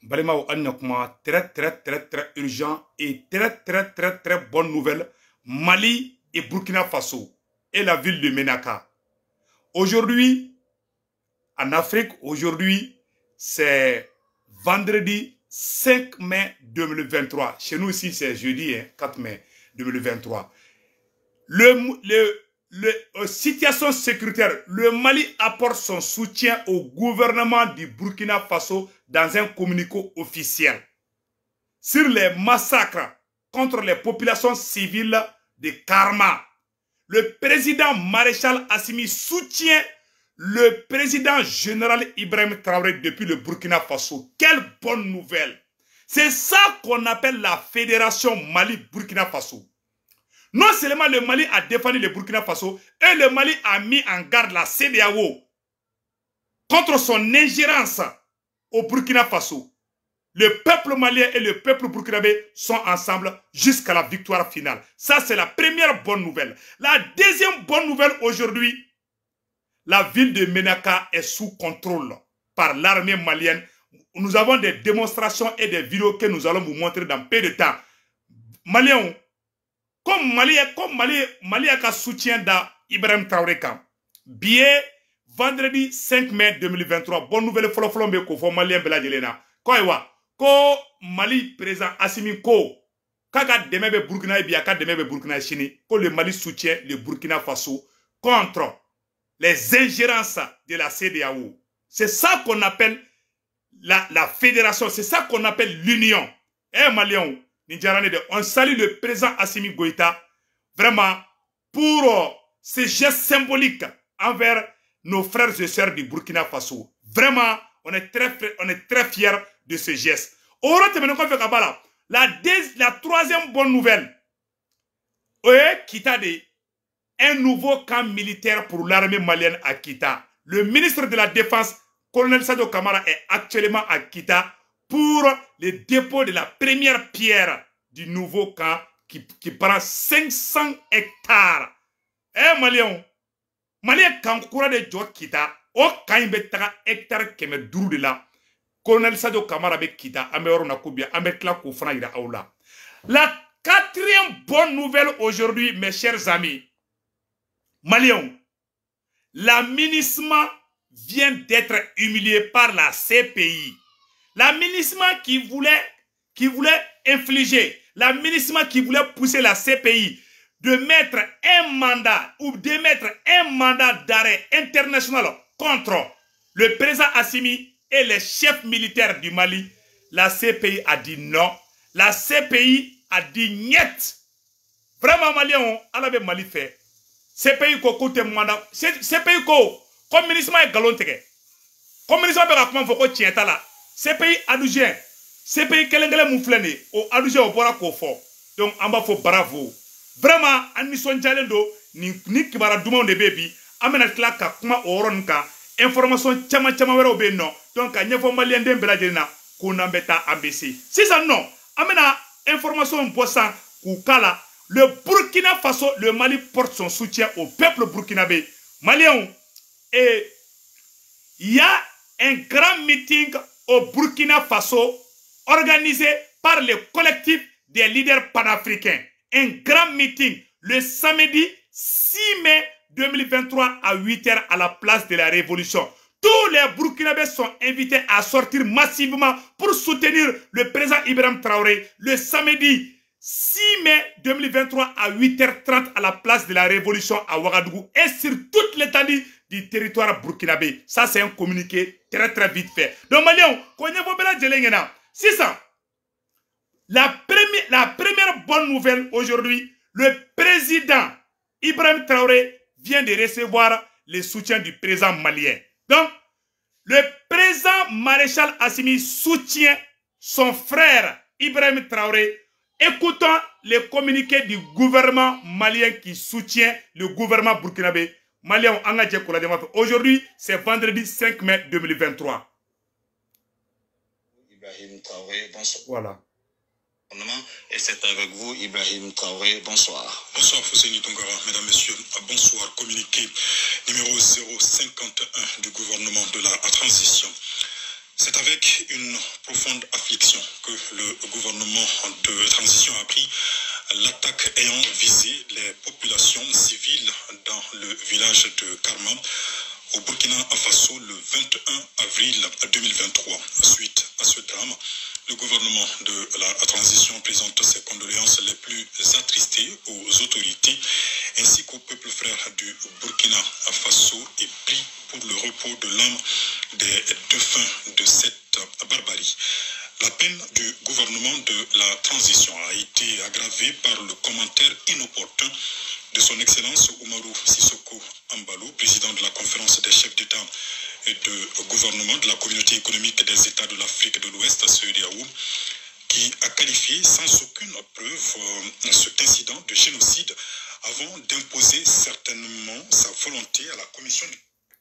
Balema Annakuma, très urgent et très bonne nouvelle. Mali et Burkina Faso et la ville de Menaka. Aujourd'hui, en Afrique, aujourd'hui, c'est vendredi 5 mai 2023. Chez nous ici, c'est jeudi 4 mai 2023. Situation sécuritaire, le Mali apporte son soutien au gouvernement du Burkina Faso dans un communiqué officiel sur les massacres contre les populations civiles de Karma. Le président maréchal Assimi soutient le président général Ibrahim Traoré depuis le Burkina Faso. Quelle bonne nouvelle! C'est ça qu'on appelle la fédération Mali-Burkina Faso. Non seulement le Mali a défendu le Burkina Faso, et le Mali a mis en garde la CEDEAO contre son ingérence au Burkina Faso. Le peuple malien et le peuple burkinabé sont ensemble jusqu'à la victoire finale. Ça, c'est la première bonne nouvelle. La deuxième bonne nouvelle aujourd'hui, la ville de Menaka est sous contrôle par l'armée malienne. Nous avons des démonstrations et des vidéos que nous allons vous montrer dans peu de temps. Maliens, comme Mali a soutien d'Ibrahim Traoré Kam. Bien, vendredi 5 mai 2023, bonne nouvelle follow ko Malien Belajelena. Quoi ko Mali présent Assimi ko kaka demebe Burkina et biaka demebe Burkina Chini, ko le Mali soutient le Burkina Faso contre les ingérences de la CEDEAO. C'est ça qu'on appelle la fédération, c'est ça qu'on appelle l'union. Maliens, on salue le président Assimi Goïta vraiment pour ces gestes symboliques envers nos frères et sœurs du Burkina Faso. Vraiment, on est très fiers de ce geste. La troisième bonne nouvelle, un nouveau camp militaire pour l'armée malienne à Kita. Le ministre de la Défense, colonel Sadio Kamara, est actuellement à Kita pour le dépôt de la première pierre du nouveau camp qui prend 500 hectares. Maliens, quand on de Djo Kita, au camp il hectare qui me dure de là. Colonel Sadio Kamara be Kita, Améor Nakubia, Amékla Koufana ira Aoula. La quatrième bonne nouvelle aujourd'hui, mes chers amis, Maliens, l'aménagement vient d'être humilié par la CPI. L'aménagement qui voulait infliger, l'aménagement qui voulait pousser la CPI de mettre un mandat ou d'émettre un mandat d'arrêt international contre le président Assimi et les chefs militaires du Mali, la CPI a dit non. La CPI a dit niet. Vraiment, Maliens, on avait Mali fait. CPI ko côté mandat. CPI ko, comme ministre est galonté. Comme ministre est comment faut qu'on tienne là. CPI adjoint. CPI kelengele mouflene. Au adjoint au bora kofo. Donc, en bas faut bravo. Vraiment, Anison Jalendo, ni kibara douma de baby. Amena klaka kuma oron ka. Information chama wero be non. Donc, à niveau malien de Beladjena, qu'on embêta ABC. Si ça non, amena information bossant koukala. Le Burkina Faso, le Mali porte son soutien au peuple burkinabé. Maliens, et il y a un grand meeting au Burkina Faso organisé par le collectif des leaders panafricains. Un grand meeting le samedi 6 mai 2023 à 8 h à la place de la Révolution. Tous les Burkinabés sont invités à sortir massivement pour soutenir le président Ibrahim Traoré le samedi 6 mai 2023 à 8 h 30 à la place de la Révolution à Ouagadougou et sur toute l'étendue du territoire burkinabé. Ça, c'est un communiqué très vite fait. Donc, Maliens, c'est ça. La première bonne nouvelle aujourd'hui, le président Ibrahim Traoré vient de recevoir le soutien du président malien. Donc, le président maréchal Assimi soutient son frère Ibrahim Traoré. Écoutons les communiqués du gouvernement malien qui soutient le gouvernement burkinabé. Malien, aujourd'hui, c'est vendredi 5 mai 2023. Ibrahim Traoré, bonsoir. Voilà. Et c'est avec vous, Ibrahim Traoré, bonsoir. Bonsoir, Fosseni Tongara, mesdames, messieurs, bonsoir. Communiqué numéro 051 du gouvernement de la transition. C'est avec une profonde affliction que le gouvernement de transition a pris l'attaque ayant visé les populations civiles dans le village de Karma, au Burkina Faso, le 21 avril 2023. Suite à ce drame, le gouvernement de la transition présente ses condoléances les plus attristées aux autorités ainsi qu'au peuple frère du Burkina Faso et prie pour le repos de l'âme des défunts de cette barbarie. La peine du gouvernement de la transition a été aggravée par le commentaire inopportun de son Excellence Oumarou Sissoko Embalo, président de la conférence des chefs d'État et de gouvernement de la communauté économique des États de l'Afrique de l'Ouest, CEDEAO, qui a qualifié sans aucune preuve cet incident de génocide avant d'imposer certainement sa volonté à la commission.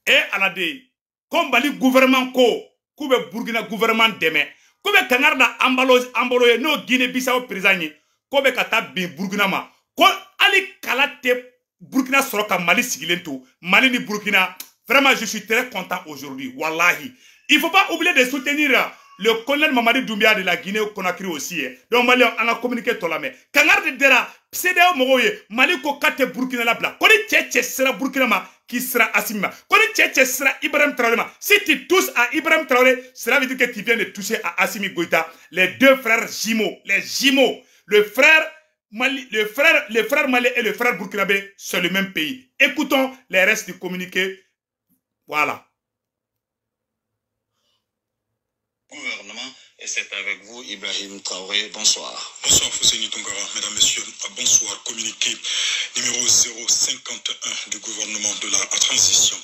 Et à la dé, comme le gouvernement Koube Burkina gouvernement demain, Koube Kangarda Ambalo no Guinée-Bissau président, Koube Kata bin Burkina ma, Ko Ali Kalate Burkina Soroka Mali Sigilento, Mali ni Burkina. Vraiment, je suis très content aujourd'hui. Wallahi. Il ne faut pas oublier de soutenir le colonel Mamadi Doumbia de la Guinée-Conakry aussi. Donc, Mali, on a communiqué tout là. Mais, quand on a dit CEDEAO Mogoye, Mali ko kate Burkina la bla. Koni tche sera Burkina ma qui sera Assimi. Koni tche sera Ibrahim Traoré ma. Si tu touches à Ibrahim Traoré, cela veut dire que tu viens de toucher à Assimi Goïta. Les deux frères jumeaux. Les jumeaux. Le frère Mali et le frère burkinabé, c'est le même pays. Écoutons les restes du communiqué. Voilà. Gouvernement, et c'est avec vous, Ibrahim Traoré. Bonsoir. Bonsoir, Fousseini Tongara. Mesdames, Messieurs, bonsoir. Communiqué numéro 051 du gouvernement de la transition.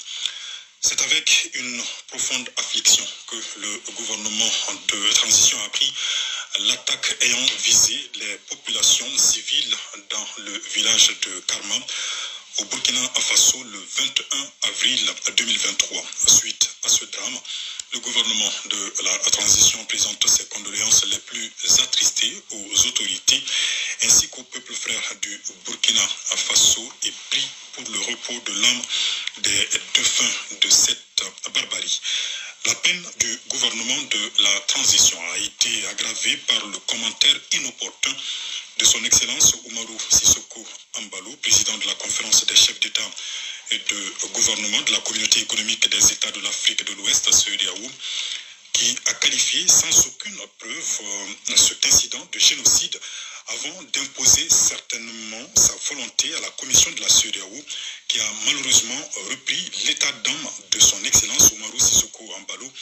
C'est avec une profonde affliction que le gouvernement de transition a pris l'attaque ayant visé les populations civiles dans le village de Karma, au Burkina Faso, le 21 avril 2023. Suite à ce drame, le gouvernement de la transition présente ses condoléances les plus attristées aux autorités ainsi qu'au peuple frère du Burkina Faso et prie pour le repos de l'âme des défunts de cette barbarie. La peine du gouvernement de la transition a été aggravée par le commentaire inopportun de son Excellence Oumarou Sissoko Embalo, président de la conférence des chefs d'État et de gouvernement de la communauté économique des États de l'Afrique de l'Ouest, CEDEAO, qui a qualifié sans aucune preuve cet incident de génocide avant d'imposer certainement sa volonté à la commission de la CEDEAO, qui a malheureusement repris l'état d'âme de son Excellence Oumarou Sissoko Embalo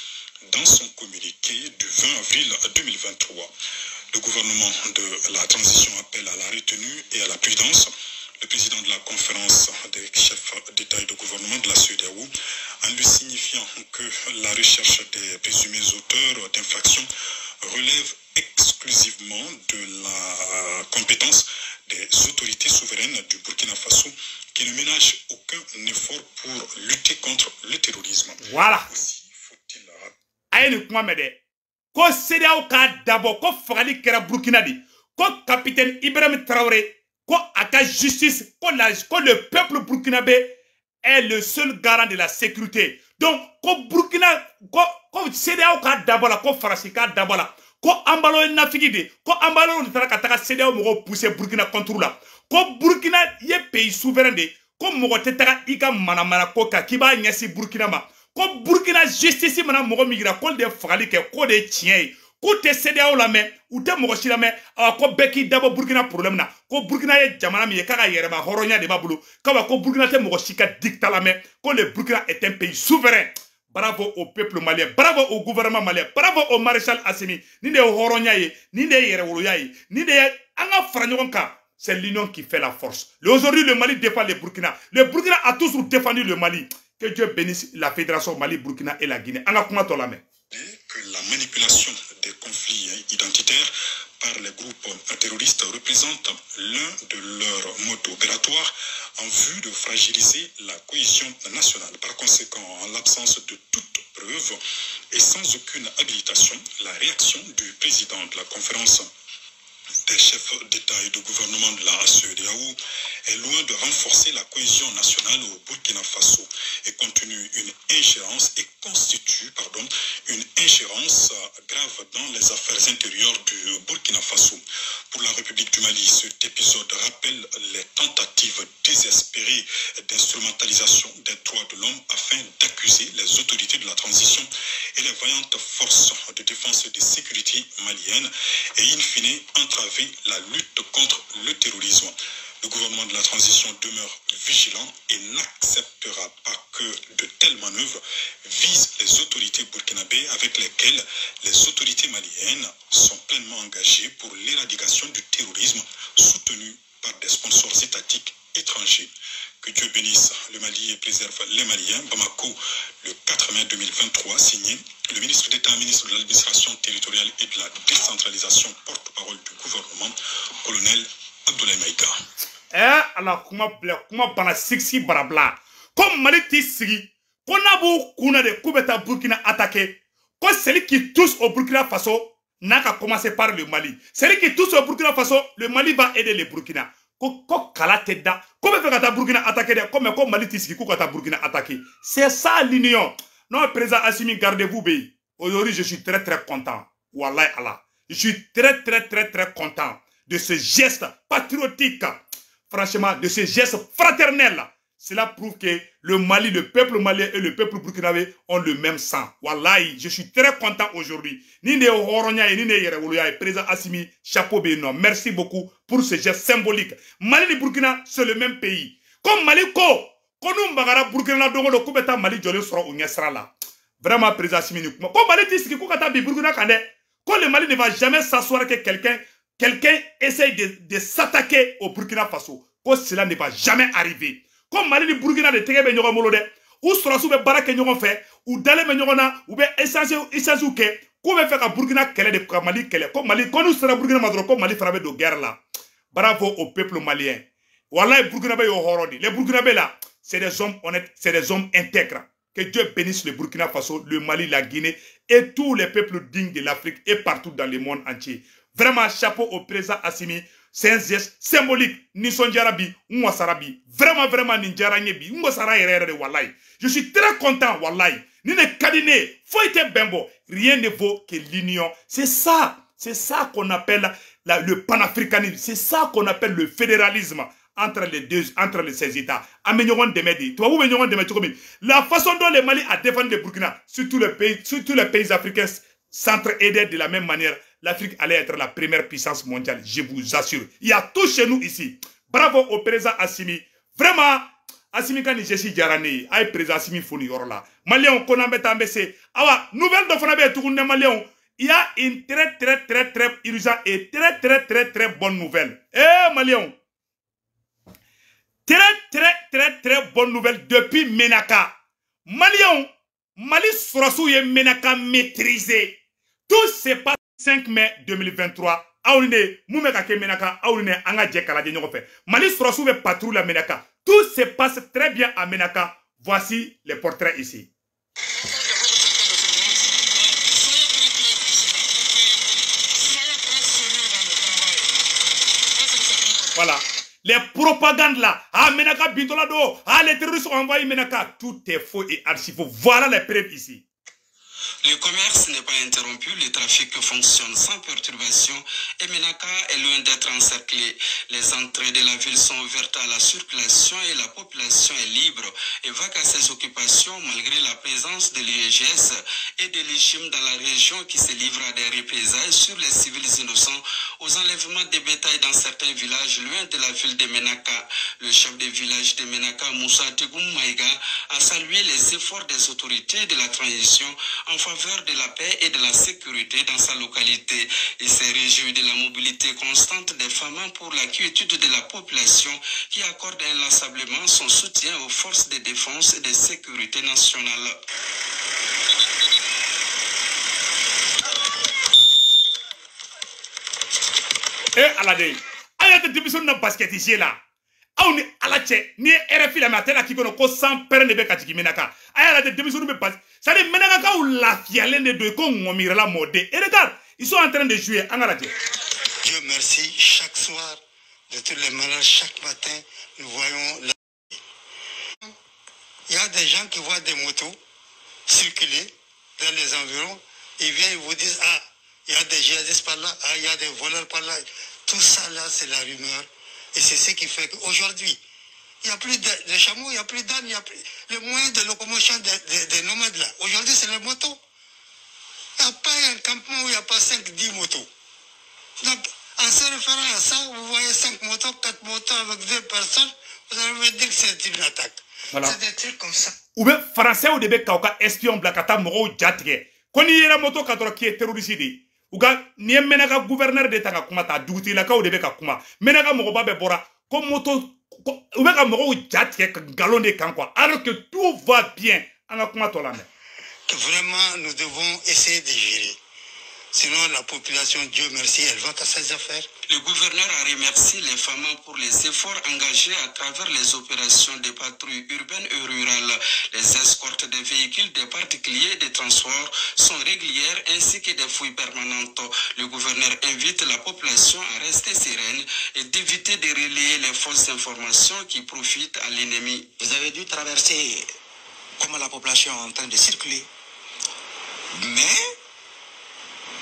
dans son communiqué du 20 avril 2023. Le gouvernement de la transition appelle à la retenue et à la prudence. Le président de la conférence des chefs d'État et de gouvernement de la CEDEAO, en lui signifiant que la recherche des présumés auteurs d'infractions relève exclusivement de la compétence des autorités souveraines du Burkina Faso, qui ne ménagent aucun effort pour lutter contre le terrorisme. Voilà. Aussi faut-il ko CEDEAO ka d'abord ko fagali kera Burkina di ko capitaine Ibrahim Traoré ko aka justice ko le peuple burkinabé est le seul garant de la sécurité. Donc ko Burkina ko CEDEAO ka d'abord la ko farasi ka d'abord la ko Ambalo nafigi de ko Ambalo de tara kataka CEDEAO mo pousser Burkina contre la ko Burkina ye pays souverain de ko mo tetaka ika manamana ko ka kiba nyasi Burkina ma ko Burkina justice mana mogo migra ko de fagali ke ko de tien ko te CEDEAO la mais ou te mogo si la mais ko beki dabo Burkina problème na ko Burkina ye jamana mi ye kaka yerema horonya de babulu ko Burkina te mogo sika dicta la mais ko le Burkina est un pays souverain. Bravo au peuple malien, bravo au gouvernement malien, bravo au maréchal Assimi. Ni de horonya ye, ni de yerewoloya ye, ni de anga franyoka. C'est l'union qui fait la force. Aujourd'hui, le Mali défend le Burkina. Le Burkina a toujours défendu le Mali. Que Dieu bénisse la Fédération Mali, Burkina et la Guinée. Que la manipulation des conflits identitaires par les groupes terroristes représente l'un de leurs modes opératoires en vue de fragiliser la cohésion nationale. Par conséquent, en l'absence de toute preuve et sans aucune habilitation, la réaction du président de la conférence des chefs d'État et de gouvernement de la CEDEAO est loin de renforcer la cohésion nationale au Burkina Faso et constitue une ingérence grave dans les affaires intérieures du Burkina Faso. Pour la République du Mali, cet épisode rappelle les tentatives désespérées d'instrumentalisation des droits de l'homme afin d'accuser les autorités de la transition et les vaillantes forces de défense et de sécurité maliennes et in fine entraver la lutte contre le terrorisme. Le gouvernement de la transition demeure vigilant et n'acceptera pas que de telles manœuvres visent les autorités burkinabées avec lesquelles les autorités maliennes sont pleinement engagées pour l'éradication du terrorisme soutenu par des sponsors étatiques étrangers. Que Dieu bénisse le Mali et préserve les Maliens. Bamako, le 4 mai 2023, signé le ministre d'État, ministre de l'administration territoriale et de la décentralisation, porte-parole du gouvernement, colonel Abdoulaye Maïga. Alors, comment bana sixi barabla. Comme Mali Tissigi, qu'on a beaucoup de Koubeta Burkina attaqué, quand celui qui touche au Burkina Faso n'a qu'à commencer par le Mali. Celui qui touche au Burkina Faso, le Mali va aider le Burkina. Ko kala tedda ko be fekata Burkina attaquer comme Mali Tissigi ko kata Burkina attaquer. C'est ça l'union. Non, président Assimi, gardez-vous bé. Aujourd'hui, je suis très content. Wallahi Allah. Je suis très content de ce geste patriotique. Franchement, de ce geste fraternel. Cela prouve que le Mali, le peuple malien et le peuple burkinabé ont le même sang. Wallahi, je suis très content aujourd'hui. Nine Horonya et Nine Yerewoluya et président Assimi, chapeau bénon. Merci beaucoup pour ce geste symbolique. Mali et Burkina, c'est le même pays. Comme Mali, nous Mbagara Burkina, donc Koubeta Mali, Jolé sera au Nyesra là. Vraiment, président Assimi, comme Mali Tissiki, Koukata Burkina Kande, quand le Mali ne va jamais s'asseoir que quelqu'un essaye de s'attaquer au Burkina Faso. Quand cela ne va jamais arriver. Comme Mali du Burkina de Tege Benyogo Molode, ou Surasu be Barake Nyogon fait, ou Dale Benyogona, ou be Essenzouke, qu'on va faire à Burkina Kele de Mali Kele. Comme Mali, quand nous serons Burkina Madro, comme Mali frappé de guerre là. Bravo au peuple malien. Voilà les Burkinabé au Horodi. Les Burkinabé là, c'est des hommes honnêtes, c'est des hommes intègres. Que Dieu bénisse le Burkina Faso, le Mali, la Guinée et tous les peuples dignes de l'Afrique et partout dans le monde entier. Vraiment, chapeau au président Assimi. C'est un geste symbolique. Nisonjarabi, Mwasarabi. Vraiment, Ninjaranyebi. Mwasara de Wallahi. Je suis très content, Wallahi. Nine Kadine, Foyte Bembo. Rien ne vaut que l'union. C'est ça qu'on appelle le panafricanisme. C'est ça qu'on appelle le fédéralisme entre ces États. La façon dont les Mali a défendu le Burkina, surtout les pays africains, s'entraider de la même manière, l'Afrique allait être la première puissance mondiale, je vous assure. Il y a tout chez nous ici. Bravo au président Assimi. Vraiment, Assimi Kani Jessi Djarani, aïe président Assimi Founi Yorla. Malien, Konambe Tambese. Awa, nouvelle de Fonabe Toukoune Malien. Il y a une très urgente et très bonne nouvelle. Eh, Malien. Très bonne nouvelle depuis Menaka. Malien, Mali Surasu est Menaka maîtrisé. Tout se passe 5 mai 2023. Aouline, Moumeka ke Menaka, Aouline, Anga Djekala de Nyokofe. Mali Surasu ve patrouille à Menaka. Tout se passe très bien à Menaka. Voici les portraits ici. Voilà. Les propagandes là, ah Menaka Bintolado, ah les terroristes ont envoyé Menaka, tout est faux et archivé. Voilà les preuves ici. Le commerce n'est pas interrompu, le trafic fonctionne sans perturbation et Menaka est loin d'être encerclé. Les entrées de la ville sont ouvertes à la circulation et la population est libre et vague à ses occupations malgré la présence de l'UEGS et de l'IGIM dans la région qui se livre à des représailles sur les civils innocents aux enlèvements de bétail dans certains villages loin de la ville de Menaka. Le chef de village de Menaka, Moussa Tegoum Maïga, a salué les efforts des autorités de la transition en faveur de la paix et de la sécurité dans sa localité. Il s'est réjoui de la mobilité constante des femmes pour la quiétude de la population qui accorde inlassablement son soutien aux forces de défense et de sécurité nationale. Eh, Alade, ayate démission na basket ici là. Aouni alache ni RFI la matela qui kono ko sans père ne be katiki Menaka. Ayala de démission be pas. Ça dit Menaka ka ou la fiale ne de ko ngomira la mode. Et regarde, ils sont en train de jouer en Alade. Dieu merci, chaque soir, de toutes les manières, chaque matin, nous voyons la... Il y a des gens qui voient des motos circuler dans les environs, ils viennent et vous disent, ah, il y a des djihadistes par là, ah, il y a des voleurs par là. Tout ça là, c'est la rumeur. Et c'est ce qui fait qu'aujourd'hui, il n'y a plus de chameaux, il n'y a plus d'ânes, il n'y a plus le moyen de locomotion des nomades là. Aujourd'hui, c'est les motos. Il n'y a pas un campement où il n'y a pas 5-10 motos. Donc, en se référant à ça, vous voyez 5 motos, 4 motos avec 2 personnes, vous allez me dire que c'est une attaque. Voilà. C'est des trucs comme ça. Ou bien, français ou des kauka espion blakata moro jatge. Koni yera moto katoro qui est terroriste di. Uga nie menaka gouverneur de tanga kuma ta duguti la ka o de be ka kuma. Menaka moro ba be bora ko moto ou bien ka moro jatge ka galon de kan quoi. Alors que tout va bien. Anga kuma to la me. Que vraiment nous devons essayer de gérer. Sinon, la population, Dieu merci, elle va à ses affaires. Le gouverneur a remercié les femmes pour les efforts engagés à travers les opérations de patrouilles urbaines et rurales. Les escortes des véhicules des particuliers et des transports sont régulières ainsi que des fouilles permanentes. Le gouverneur invite la population à rester sereine et d'éviter de relayer les fausses informations qui profitent à l'ennemi. Vous avez dû traverser comme la population est en train de circuler. Mais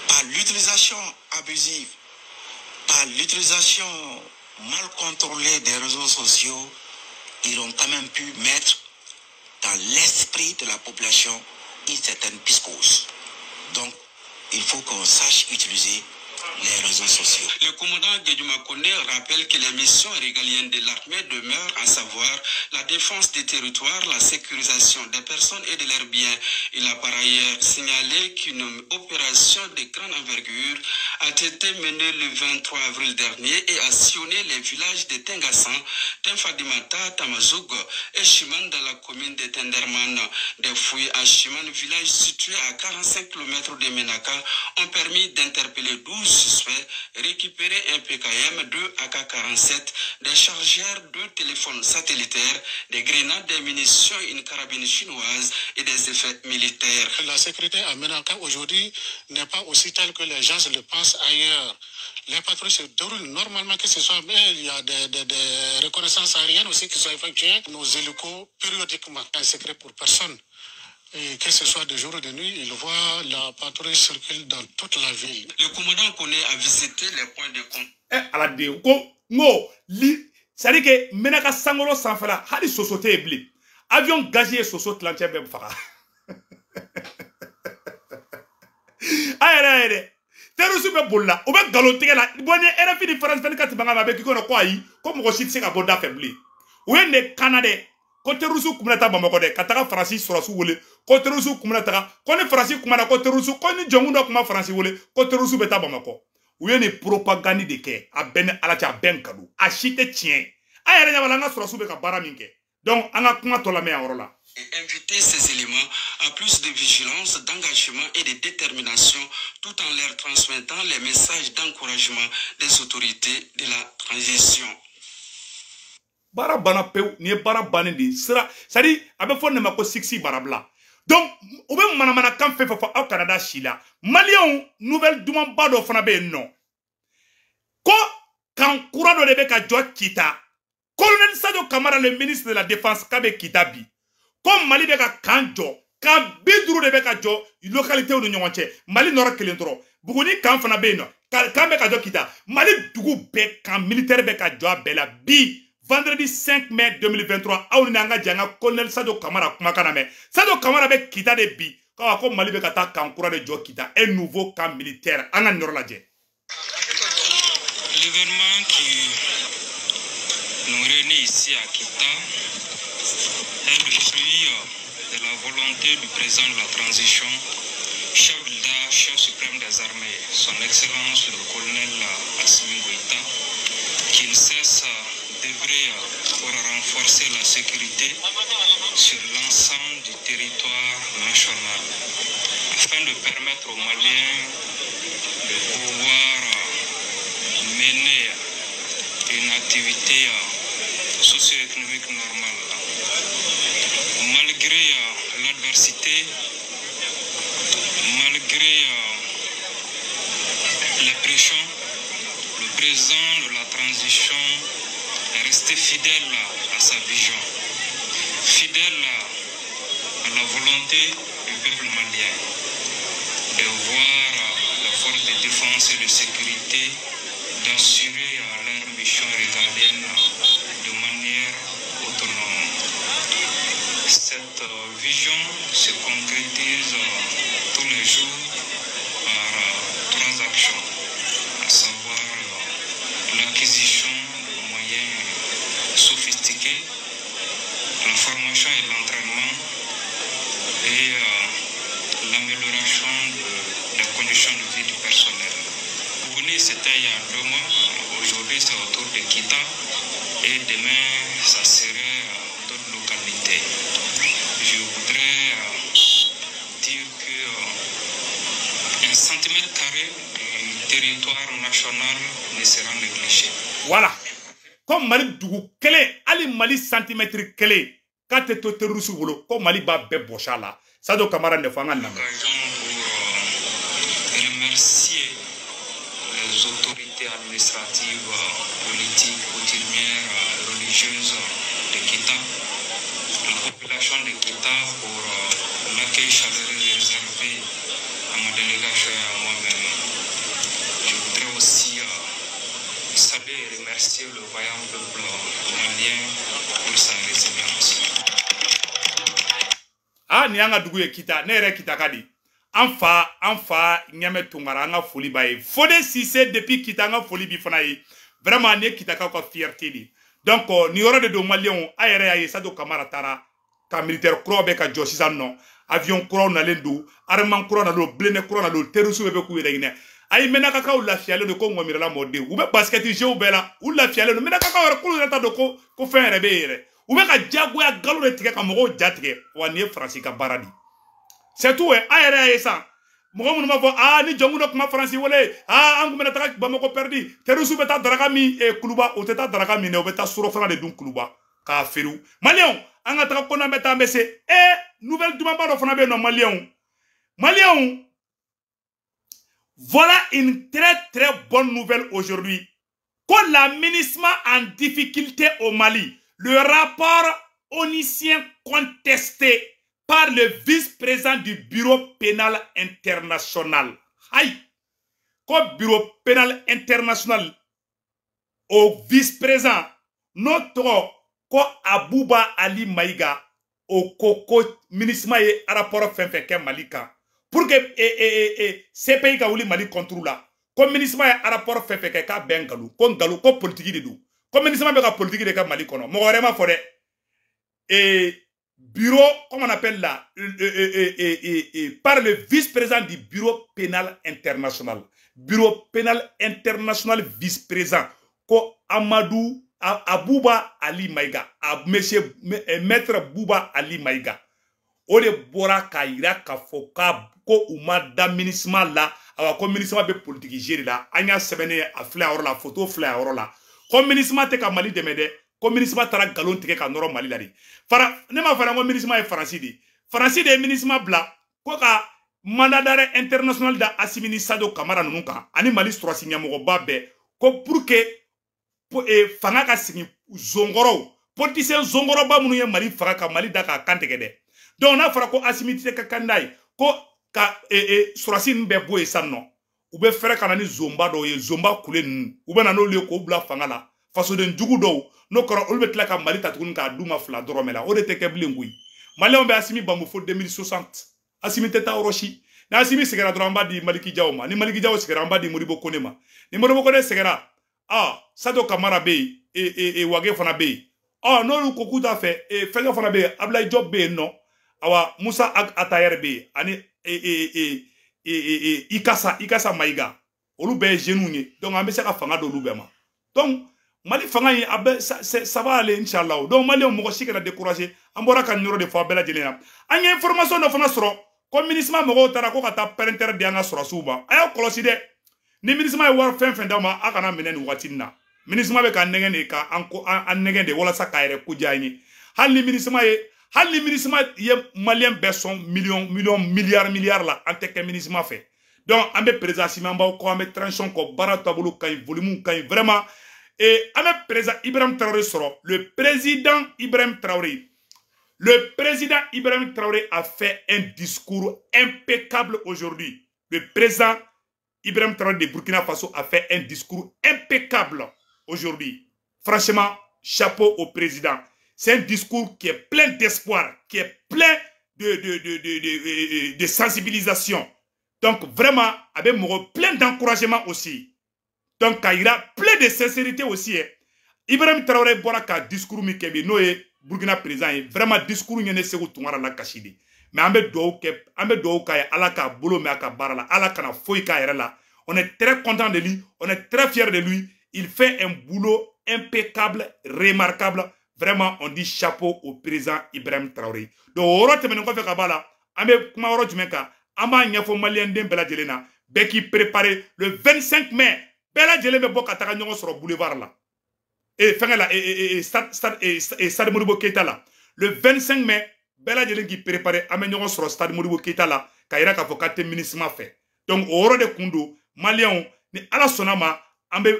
par l'utilisation abusive, par l'utilisation mal contrôlée des réseaux sociaux, ils ont quand même pu mettre dans l'esprit de la population une certaine psychose. Donc, il faut qu'on sache utiliser les réseaux sociaux. Le commandant Guédiouma Koné rappelle que les missions régaliennes de l'armée demeurent, à savoir la défense des territoires, la sécurisation des personnes et de leurs biens. Il a par ailleurs signalé qu'une opération de grande envergure a été menée le 23 avril dernier et a sillonné les villages de Tengassan, Tenfadimata, Tamazoug et Chiman dans la commune de Tenderman. Des fouilles à Chiman, village situé à 45 km de Menaka, ont permis d'interpeller 12 suspects, récupérer un PKM, 2 AK-47, des chargeurs, 2 téléphones satellitaires, des grenades, des munitions, une carabine chinoise et des effets militaires. La sécurité à Menaka aujourd'hui n'est pas aussi telle que les gens le pensent ailleurs. Les patrouilles se déroulent normalement, que ce soit, mais il y a des reconnaissances aériennes aussi qui sont effectuées. Nos hélicos, périodiquement, un secret pour personne. Et que ce soit de jour ou de nuit, il voit la patrouille circuler dans toute la ville. Le commandant Koné a visité les points de compte. À la dé, c'est-à-dire que Menaka Sangolo Sanfala, Hali Sosote Ebli. Avion gazé Soso Tlantia Bemfara. Aïe, terrorisme be bolla o be galontigɛ la bonne RFI di France 24 banga ba be kiko no ko ayi ko mo si se ka boda febli o ende Canada ko terrorisme kumna ta bamako de kataka France surasu wole ko terrorisme kumna ta ko ni France kumna ko terrorisme ko ni jongundo kuma France wole ko terrorisme be ta bamako o yene propagande de ke a ben ala ta ben kadu a chite tien a yere nyabala nga surasu be ka bara minke donc anga kuma to la me en la. Et inviter ces éléments à plus de vigilance, d'engagement et de détermination, tout en leur transmettant les messages d'encouragement des autorités de la transition. Barabana peu, ni barabane di sera, c'est-à-dire avec fond ne ma ko sixi barabla. Donc, au même manamana quand fait au Canada chila, Malion nouvelle demande pas d'offre non. Ko quand courant de Rebecca Joa Kita, colonel Sadio Kamara le ministre de la Défense Kabe Kitabi. Comme Mali beka kanjo, kan bidru de beka jo, localité ou de Mali nora kelentro. Buguni kan fana beno, kan beka jo kita. Mali dugu be kan militaire beka jo bela bi. Vendredi 5 mai 2023, aou nanga janga colonel Sadio Kamara kumakaname. Sadio Kamara be kita de bi. Kawa ko Mali beka ta kan kura de jo kita. Un nouveau camp militaire. Anga nora laje. L'événement qui nous réunit ici à Kita est le fruit de la volonté du président de la transition, chef d'État, chef suprême des armées, son Excellence le colonel Assimi Goïta, qui ne cesse d'œuvrer pour renforcer la sécurité sur l'ensemble du territoire national, afin de permettre aux Maliens de pouvoir mener une activité socio-économique normale. Malgré l'adversité, malgré les pressions, le président de la transition est resté fidèle à sa vision, fidèle à la volonté du peuple malien de voir les forces de défense et de sécurité d'assurer leur mission régalienne de manière autonome. Cette vision se concrétise tous les jours par 3 actions, à savoir l'acquisition de moyens sophistiqués, la formation et l'entraînement et l'amélioration des conditions de vie du personnel. Bouni, c'était il y a 2 mois, aujourd'hui c'est autour de Kita et demain ça serait d'autres localités. Je voudrais dire qu'un centimètre carré du territoire national ne sera négligé. Voilà. Comme Mali Dougou Kele, Ali Mali centimètre Kele, quand tu es russe, comme Mali Babé Bochala, ça doit camarade de Fangan. L'occasion pour remercier les autorités administratives, politiques, coutumières, religieuses de Kita, la population de Kita pour l'accueil chaleureux réservé à ma délégation et à moi-même. Je voudrais aussi saluer et remercier le vaillant peuple malien pour sa résilience. Ah, Nianga Dougou Kita, Nere Kita Kadi. Enfin, Nyame Tungara, anga foli baye. Fode Sissé depuis Kita anga foli bifanaye. Vraiment, ne Kita ka fierté li. Donc, ni yoro de do Malion, ayere aye, sa do kamara tara, ka militaire krobe ka joshi sa non. Avion kro na lendo, armement kro na lo, blene kro na lo, terusu bebe ku yere ay mena kaka ou la fiale de ko ngomira la mode ou be basket je ou bela ou la fiale no mena kaka war ko reta do ko fin rebere ou be ka jago ya galo de tika ka mo jatike wani France ka baradi c'est tout ayere ça mo mo ma fo ni jongu no kuma France wole angu mena taka ba moko perdi terusu beta daraka mi kuluba o teta daraka mi ne o beta suro fana de dun kuluba ka feru malion anga taka kona beta mbese nouvelle dumamba do fana be no malion voilà une très bonne nouvelle aujourd'hui. Quand l'aménagement en difficulté au Mali, le rapport onusien contesté par le vice-président du Bureau pénal international. Aïe! Quand Bureau pénal international au vice-président, notre Abouba Ali Maïga au Koko ministre et rapport fait Malika. Pour que CPI ka wuli Mali contrôle la comme ministre ya rapport fait ka ben galou comme galou ko politique de dou comme ministre be ka politique de ka Mali kono mo vraiment fodé bureau comment on appelle là par le vice-président du bureau pénal international vice-président ko Amadou Abouba Ali Maïga monsieur maître Bouba Ali Maïga ole bora kaira ka foka ko uma da ministre la awa ko ministre be politique gérer la anya sebene a fleur la photo fleur la ko ministre te ka Mali demede ko ministre tara galon tike ka noro Mali la di fara ne ma fara mo ministre e France de ministre bla ko ka mandat d'arrêt international da Assimi Sado Kamara nunka ani Mali sura signa mo ba be ko pour que fanga ka sigi zongoro politicien zongoro ba munu ye Mali fanga ka Mali da ka kanteke de donc na fara ko Assimi te ka kandai ko ka surasi be boye sanno ou be fere kana ni zomba do ye zomba kule ou be na no le ko bla fanga la faso de njugu do no koro ol be tla ka Mali tatukun ka duma fla doromela o de te ke blingui Mali on be Assimi bambo fo 2060 Assimi teta oroshi na Assimi segera dramba di Maliki Diawma ni Maliki Diaw segera amba di Modibo Konema ni Modibo Konema segera Sado Kamara be wage fana be no ko kuta fe fega fana be Ablaye Job be no awa Musa Atayer be ani Ikasa Maïga olu be jeune nye donc ambe se ka fanga do lube ma donc Mali fanga yi abe ça va aller inchallah donc Mali mo ko sikela décourager ambora kan numéro de fois bela jelena anya information no fana soro comme ministre mo tara ko kata perinter de anga soro suba ayo koloside ni ministre ma war fen dama akana menen watinna ministre ma be kan negen ka anko an negen de wala sakayre ku jani hal ni ministre ma ye malien be son milliard la anteke ministre ma fait Donc, on est président Simamba, on est tranchant, on bara tabolo, quand volume, quand vraiment. Et on est président Ibrahim Traoré sera. Le président Ibrahim Traoré a fait un discours impeccable aujourd'hui. Le président Ibrahim Traoré de Burkina Faso a fait un discours impeccable aujourd'hui. Franchement, chapeau au président. C'est un discours qui est plein d'espoir, qui est plein de sensibilisation. Donc, vraiment, avec plein d'encouragement aussi. Donc, il a plein de sincérité aussi. Ibrahim Traoré Boraka, discours Mikebe, Noé, Burkina président, vraiment, discours Nyene Sego Tungara la Kachide. Mais Ambe Douka, Alaka, Bolo Meaka Barala, Alaka na Foika Erela. On est très content de lui, on est très fiers de lui. Il fait un boulot impeccable, remarquable. Vraiment, on dit chapeau au président Ibrahim Traoré. Donc, au roi Temenoko Fekabala, Ambe Kumaoro Jumeka, Amba Nyafo Malien Den Bela Djelena, Beki préparé le 25 mai. Bela Djelena Boka Takanyon sur le boulevard là. Et Stade Modibo Keita là. Le 25 mai, Bela Djelena qui préparé Amenyon sur le Stade Modibo Keita là, Kaira Kafokate ministre fait. Donc, au roi de Kundo, Malien, ni ala sonama, Ambe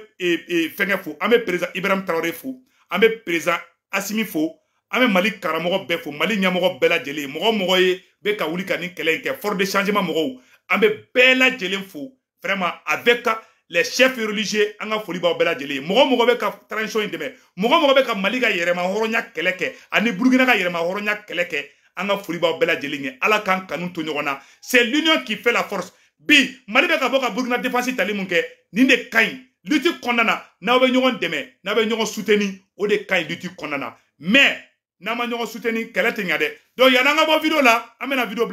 Fengefo, Ambe président Ibrahim Traoré Fou, Ambe président Assimi Fo, Ambe Malik Karamogo Befo, Malik Nyamogo Bela Djelé, Mogo Beka Wulika ni Kelenke, fort de changement Mogo, Ambe Bela Djelé Fo, vraiment avec les chefs religieux, Anga Foliba Bela Djelé, Mogo Beka transition indeme, Mogo Beka Malika Yerema Horonya Keleke, Ani Burkina Yerema Horonya Keleke, Anga Foliba Bela Djelé, Alakan Kanun Tonyorona, c'est l'union qui fait la force. Bi, Malika Boka Burkina défense Talimunke, Ninde Kain, lutti kondana, n'a pas nyon deme, n'a pas nyon soutenu, au de Kain lutti kondana. Mais, n'a pas nyon soutenu, qu'elle est. Donc, il y a un vidéo là, amène la vidéo.